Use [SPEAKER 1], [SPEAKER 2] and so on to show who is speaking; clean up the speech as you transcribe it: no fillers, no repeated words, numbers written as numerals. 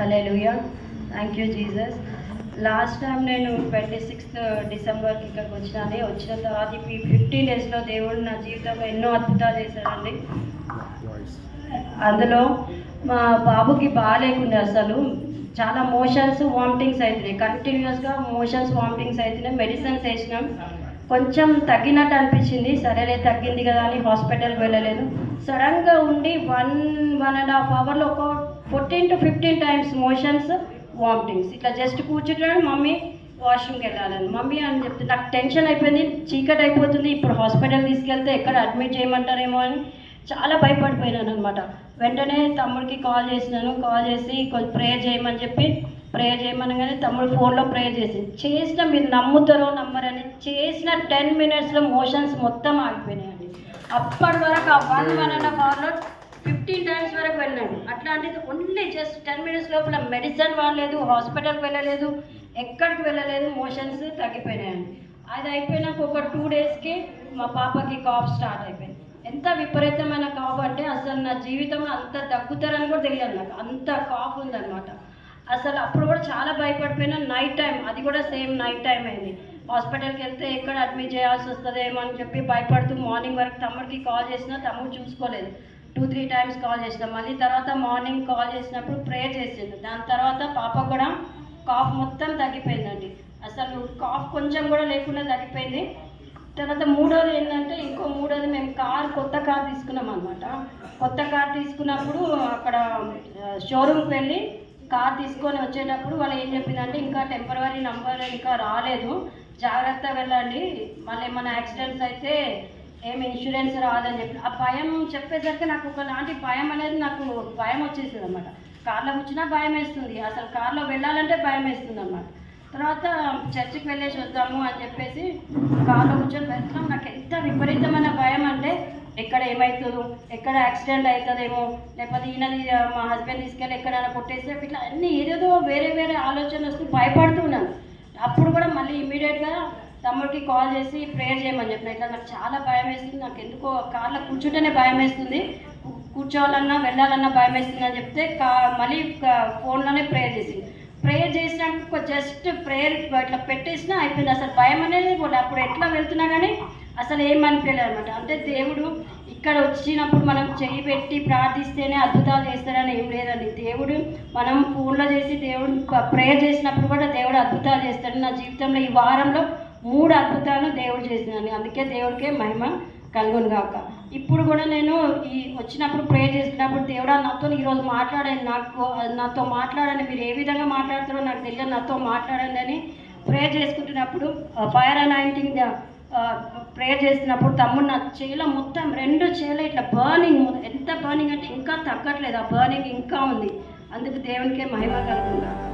[SPEAKER 1] Hallelujah. Thank you Jesus. Last time నేను 26th డిసెంబర్కి ఇక్కడికి వచ్చిన తర్వాత ఈ 15 డేస్లో దేవుడు నా జీవితంలో ఎన్నో అద్భుతాలు చేశాడండి. అందులో మా బాబుకి బాగాలేకుండా అసలు చాలా మోషన్స్ వామిటింగ్స్ అవుతున్నాయి, కంటిన్యూస్గా మోషన్స్ వామిటింగ్స్ అవుతున్నాయి. మెడిసిన్స్ వేసినాం, కొంచెం తగ్గినట్టు అనిపించింది. సరేలే తగ్గింది కదా అని హాస్పిటల్కి వెళ్ళలేదు. సడన్గా ఉండి 1.5 అవర్లో ఒక 14 to 15 times మోషన్స్ వామిటింగ్స్. ఇట్లా జస్ట్ కూర్చుంటాడు, మమ్మీ వాష్రూమ్కి వెళ్ళాలని మమ్మీ అని చెప్తే నాకు టెన్షన్ అయిపోయింది. చీకటి అయిపోతుంది, ఇప్పుడు హాస్పిటల్ తీసుకెళ్తే ఎక్కడ అడ్మిట్ చేయమంటారేమో అని చాలా భయపడిపోయినాను అనమాట. వెంటనే తమ్ముడికి కాల్ చేసి కొంచెం ప్రేయర్ చేయమని చెప్పి ప్రేయర్ చేయమనగానే తమ్ముడు ఫోన్లో ప్రేయర్ చేసిన మీరు నమ్ముతారో నమ్మరని చేసిన 10 minutesలో మోషన్స్ మొత్తం ఆగిపోయినాయండి. అప్పటి వరకు ఆ 1.5 అవర్లో 15 times వరకు వెళ్ళాడు. అట్లాంటిది ఓన్లీ జస్ట్ 10 minutes లోపల మెడిసిన్ వాడలేదు, హాస్పిటల్కి వెళ్ళలేదు, ఎక్కడికి వెళ్ళలేదు, మోషన్స్ తగ్గిపోయినాయండి. అది అయిపోయినాక ఒక 2 daysకి మా పాపకి కాఫ్ స్టార్ట్ అయిపోయింది. ఎంత విపరీతమైన కాఫ్ అంటే అసలు నా జీవితంలో అంత దగ్గుతారని కూడా తెలియదు నాకు, అంత కాఫ్ ఉందన్నమాట. అసలు అప్పుడు కూడా చాలా భయపడిపోయినా. నైట్ టైం, అది కూడా సేమ్ నైట్ టైం అయింది. హాస్పిటల్కి వెళ్తే ఎక్కడ అడ్మిట్ చేయాల్సి వస్తుందేమో అని చెప్పి భయపడుతూ మార్నింగ్ వరకు తమ్ముడికి కాల్ చేసినా తమ్ముడు చూసుకోలేదు. 2-3 times కాల్ చేసిన. మళ్ళీ తర్వాత మార్నింగ్ కాల్ చేసినప్పుడు ప్రేయర్ చేసింది. దాని తర్వాత పాప కూడా కాఫ్ మొత్తం తగ్గిపోయిందండి. అసలు కాఫ్ కొంచెం కూడా లేకుండా తగ్గిపోయింది. తర్వాత మూడోది ఏంటంటే మూడోది మేము కొత్త కార్ తీసుకున్నాం అనమాట. కొత్త కార్ తీసుకున్నప్పుడు అక్కడ షోరూమ్కి వెళ్ళి కార్ తీసుకొని వచ్చేటప్పుడు వాళ్ళు ఏం చెప్పిందంటే ఇంకా టెంపరరీ నంబర్ ఇంకా రాలేదు, జాగ్రత్త వెళ్ళండి, మళ్ళీ ఏమైనా యాక్సిడెంట్స్ అయితే ఏమి ఇన్సూరెన్స్ రాదని చెప్పి. ఆ భయం చెప్పేసరికి నాకు ఒకలాంటి భయం అనేది నాకు భయం వచ్చేసింది అనమాట. కార్లో కూర్చున్నా భయం వేస్తుంది, అసలు కార్లో వెళ్ళాలంటే భయం వేస్తుంది అన్నమాట. తర్వాత చర్చికి వెళ్ళేసి వద్దాము అని చెప్పేసి కార్లో కూర్చొని వెళ్తున్నాం. నాకు ఎంత విపరీతమైన భయం అంటే ఎక్కడ ఏమవుతుందో, ఎక్కడ యాక్సిడెంట్ అవుతుందేమో, లేకపోతే ఈయనది మా హస్బెండ్ తీసుకెళ్ళి ఎక్కడైనా కొట్టేస్తే ఇట్లా అన్నీ ఏదేదో వేరే ఆలోచన వస్తూ భయపడుతున్నాను. అప్పుడు కూడా మళ్ళీ ఇమీడియట్గా తమ్ముడికి కాల్ చేసి ప్రేయర్ చేయమని చెప్పిన. ఇట్లా నాకు చాలా భయం వేస్తుంది, నాకు ఎందుకో కార్లో కూర్చుంటేనే భయం వేస్తుంది, కూర్చోవాలన్నా వెళ్ళాలన్నా భయం వేస్తుంది అని చెప్తే మళ్ళీ ఫోన్లోనే ప్రేయర్ చేసినాక జస్ట్ ప్రేయర్ ఇట్లా పెట్టేసినా అయిపోయింది. అసలు భయం అనేది కూడా అప్పుడు ఎట్లా వెళ్తున్నా కానీ అసలు ఏమనిపించలేదు అనమాట. అంటే దేవుడు ఇక్కడ వచ్చినప్పుడు మనం చేయి పెట్టి ప్రార్థిస్తేనే అద్భుతాలు చేస్తారని ఏం లేదండి. దేవుడు మనం ఫోన్లో చేసి దేవుడు ప్రేయర్ చేసినప్పుడు కూడా దేవుడు అద్భుతాలు చేస్తాడు. నా జీవితంలో ఈ వారంలో 3 అద్భుతాలు దేవుడు చేసినాను. అందుకే దేవుడికే మహిమ కలుగును గాక. ఇప్పుడు కూడా నేను ఈ వచ్చినప్పుడు ప్రేయర్ చేసుకున్నప్పుడు దేవుడా నాతో ఈరోజు మాట్లాడండి, నాతో మాట్లాడండి, మీరు ఏ విధంగా మాట్లాడతారో నాకు తెలియదు, నాతో మాట్లాడండి అని ప్రేయర్ చేసుకుంటున్నప్పుడు ఫైర్ అనాయింటింగ్ ప్రేయర్ చేసినప్పుడు తమ్ముడు నా చేలో మొత్తం 2 చేలో ఇట్లా బర్నింగ్, ఎంత బర్నింగ్ అంటే ఇంకా తగ్గట్లేదు, ఆ బర్నింగ్ ఇంకా ఉంది. అందుకు దేవునికే మహిమ కలుగును గాక.